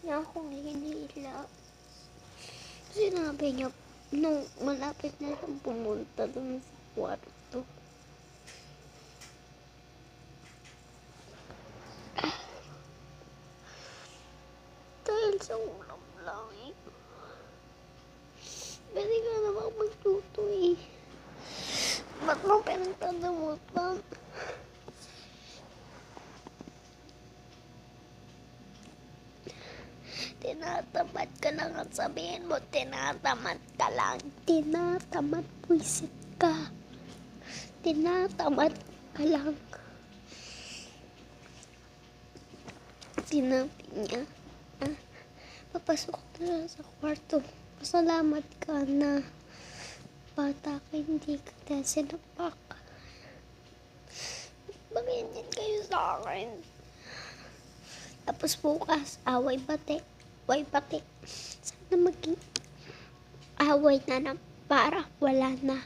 niya akong hinila. Sinabi niya, nung malapit na siyang pumunta dun sa kwarto. Dahil sa ulam lang eh. Pwede ka naman magluto eh. Ba't mo pinagtatamutan? Tinatamad ka lang at sabihin mo, tinatamad ka lang. Tinatamad, puisit ka. Tinatamad ka lang. Sinabi niya, papasok na sa kwarto. Pasalamat ka na bata ka, hindi ka sinapak. Bagay kayo sa akin. Tapos bukas, away pati. Sana maging away na para wala na.